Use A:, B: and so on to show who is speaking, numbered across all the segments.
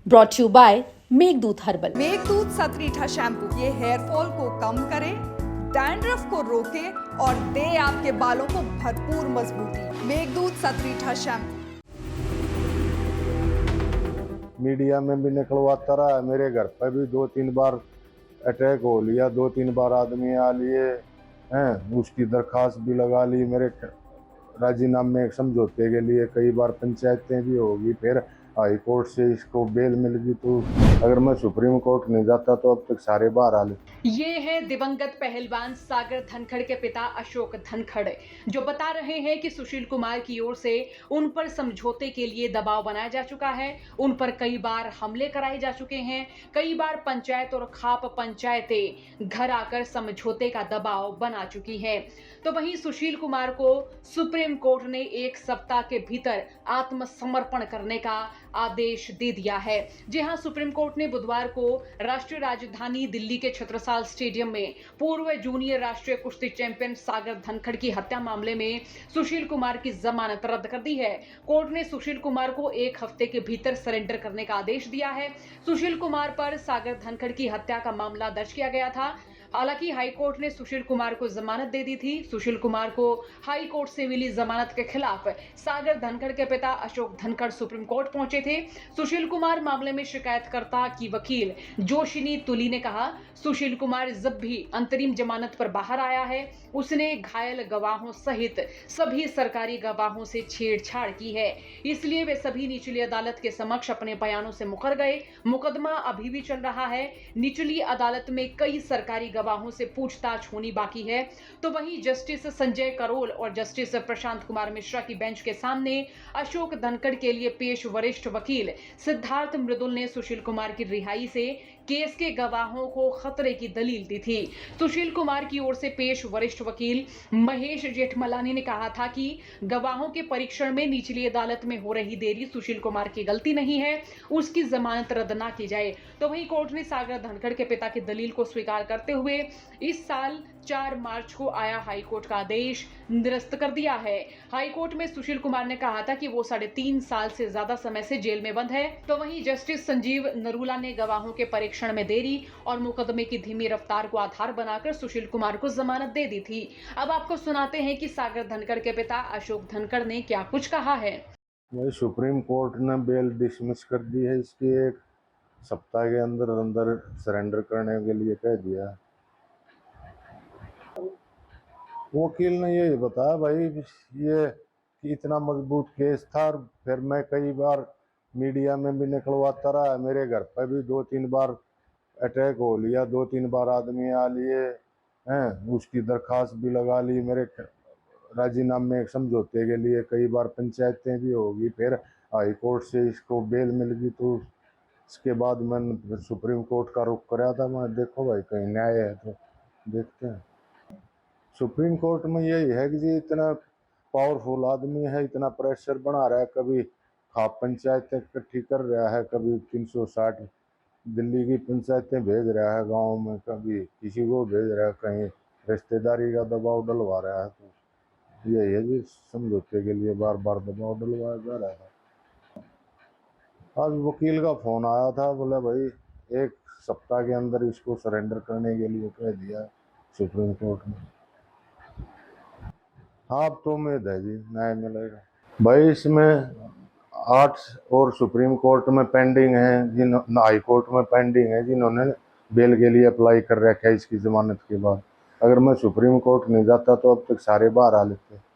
A: Brought you by Meghdoot herbal.
B: Meghdoot Satritha shampoo ये hair fall को कम करे, डैंड्रफ को रोके और दे आपके बालों को भरपूर मजबूती। मेघदूत सतरीठा शैम्पू।
C: मीडिया में भी निकलवाता रहा, मेरे घर पर भी 2-3 बार अटैक हो लिया, 2-3 बार आदमी आ लिए हैं, उसकी दरखास्त भी लगा ली, मेरे राजीनामे समझौते के लिए कई बार पंचायतें भी होगी, फिर हाई कोर्ट से इसको बेल मिल गई। तो अगर मैं सुप्रीम कोर्ट नहीं जाता तो अब तक सारे बाहर आ लेते।
D: ये है दिवंगत पहलवान सागर धनखड़ के पिता अशोक धनखड़, जो बता रहे हैं कि सुशील कुमार की ओर से उन पर समझौते के लिए दबाव बनाया जा चुका है, उन पर कई बार हमले कराए जा चुके हैं, कई बार पंचायत और खाप पंचायतें घर आकर समझौते का दबाव बना चुकी हैं। तो वहीं सुशील कुमार को सुप्रीम कोर्ट ने 1 सप्ताह के भीतर आत्मसमर्पण करने का आदेश दे दिया है। जी हां, सुप्रीम कोर्ट ने बुधवार को राष्ट्रीय राजधानी दिल्ली के छत्रसाल स्टेडियम में पूर्व जूनियर राष्ट्रीय कुश्ती चैंपियन सागर धनखड़ की हत्या मामले में सुशील कुमार की जमानत रद्द कर दी है। कोर्ट ने सुशील कुमार को 1 हफ्ते के भीतर सरेंडर करने का आदेश दिया है। सुशील कुमार पर सागर धनखड़ की हत्या का मामला दर्ज किया गया था। हालांकि हाई कोर्ट ने सुशील कुमार को जमानत दे दी थी। सुशील कुमार को हाई कोर्ट से मिली जमानत के खिलाफ सागर धनखड़ के पिता अशोक धनखड़ सुप्रीम कोर्ट पहुंचे थे। सुशील कुमार मामले में शिकायतकर्ता की वकील जोशिनी तुली ने कहा, सुशील कुमार जब भी अंतरिम जमानत पर बाहर आया है, उसने घायल गवाहों सहित सभी सरकारी गवाहों से छेड़छाड़ की है, इसलिए वे सभी निचली अदालत के समक्ष अपने बयानों से मुकर गए। मुकदमा अभी भी चल रहा है। निचली अदालत में कई सरकारी गवाहों से पूछताछ होनी बाकी है। तो वहीं जस्टिस संजय करोल और जस्टिस प्रशांत कुमार मिश्रा की बेंच के सामने अशोक धनखड़ के लिए पेश वरिष्ठ वकील सिद्धार्थ मृदुल ने सुशील कुमार की रिहाई से केस के गवाहों को खतरे की दलील दी थी। सुशील कुमार की ओर से पेश वरिष्ठ वकील महेश जेठमलानी ने कहा था कि गवाहों के परीक्षण में निचली अदालत में हो रही देरी सुशील कुमार की गलती नहीं है, उसकी जमानत रद्द ना की जाए। तो वहीं कोर्ट ने सागर धनखड़ के पिता की दलील को स्वीकार करते हुए इस साल 4 मार्च को आया हाईकोर्ट का आदेश निरस्त कर दिया है। हाईकोर्ट में सुशील कुमार ने कहा था कि वो 3.5 साल से ज्यादा समय से जेल में बंद है। तो वहीं जस्टिस संजीव नरूला ने गवाहों के परीक्षण में देरी और मुकदमे की धीमी रफ्तार को आधार बनाकर सुशील कुमार को जमानत दे दी थी। अब आपको सुनाते हैं कि सागर धनखड़ के पिता अशोक धनखड़ ने क्या कुछ कहा है।
C: वही सुप्रीम कोर्ट ने बेल डिसमिस कर दी है, इसकी 1 सप्ताह के अंदर अंदर सरेंडर करने के लिए कह दिया। वकील ने यही बताया भाई, ये इतना मजबूत केस था, और फिर मैं कई बार मीडिया में भी निकलवाता रहा, मेरे घर पर भी 2-3 बार अटैक हो लिया, 2-3 बार आदमी आ लिए हैं, उसकी दरखास्त भी लगा ली, मेरे राजीनामे समझौते के लिए कई बार पंचायतें भी होगी, फिर हाई कोर्ट से इसको बेल मिल गई। तो इसके बाद मैंने सुप्रीम कोर्ट का रुख कराया था। मैं देखो भाई कहीं न्याय है तो देखते हैं। सुप्रीम कोर्ट में यही है कि जी इतना पावरफुल आदमी है, इतना प्रेशर बना रहा है, कभी खाप पंचायतें इकट्ठी कर रहा है, कभी 360 दिल्ली की पंचायतें भेज रहा है गांव में, कभी किसी को भेज रहा है, कहीं रिश्तेदारी का दबाव डलवा रहा है। तो यही है जी, समझौते के लिए बार बार दबाव डलवाया जा रहा है। आज वकील का फोन आया था, बोला भाई 1 सप्ताह के अंदर इसको सरेंडर करने के लिए कह दिया सुप्रीम कोर्ट ने। हाँ, अब तो उम्मीद है जी न्याय मिलेगा। भाई इसमें 8 और सुप्रीम कोर्ट में पेंडिंग है, हाई कोर्ट में पेंडिंग है, जिन्होंने बेल के लिए अप्लाई कर रखा है इसकी जमानत के बाद। अगर मैं सुप्रीम कोर्ट नहीं जाता तो अब तक सारे बाहर आ लेते।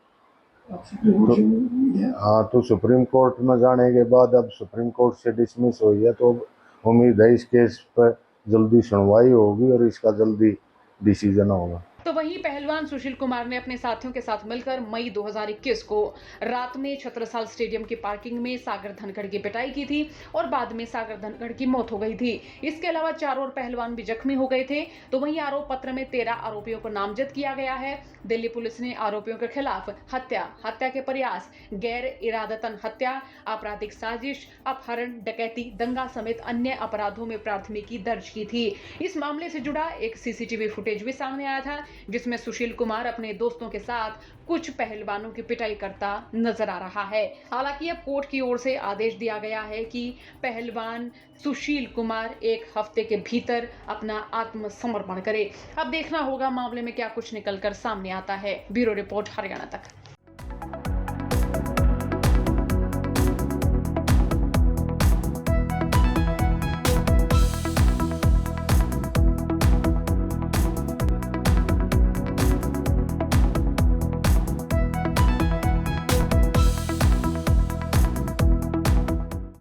C: हाँ, तो सुप्रीम कोर्ट में जाने के बाद अब सुप्रीम कोर्ट से डिसमिस हुई है, तो उम्मीद है इस केस पर जल्दी सुनवाई होगी और इसका जल्दी डिसीजन होगा।
D: तो वहीं पहलवान सुशील कुमार ने अपने साथियों के साथ मिलकर मई 2021 को रात में छत्रसाल स्टेडियम की पार्किंग में सागर धनखड़ की पिटाई की थी और बाद में सागर धनखड़ की मौत हो गई थी। इसके अलावा 4 और पहलवान भी जख्मी हो गए थे। तो वहीं आरोप पत्र में 13 आरोपियों को नामजद किया गया है। दिल्ली पुलिस ने आरोपियों के खिलाफ हत्या के प्रयास, गैर इरादतन हत्या, आपराधिक साजिश, अपहरण, डकैती, दंगा समेत अन्य अपराधों में प्राथमिकी दर्ज की थी। इस मामले से जुड़ा एक सीसीटीवी फुटेज भी सामने आया था, जिसमें सुशील कुमार अपने दोस्तों के साथ कुछ पहलवानों की पिटाई करता नजर आ रहा है। हालांकि अब कोर्ट की ओर से आदेश दिया गया है कि पहलवान सुशील कुमार 1 हफ्ते के भीतर अपना आत्मसमर्पण करे। अब देखना होगा मामले में क्या कुछ निकलकर सामने आता है। ब्यूरो रिपोर्ट हरियाणा तक।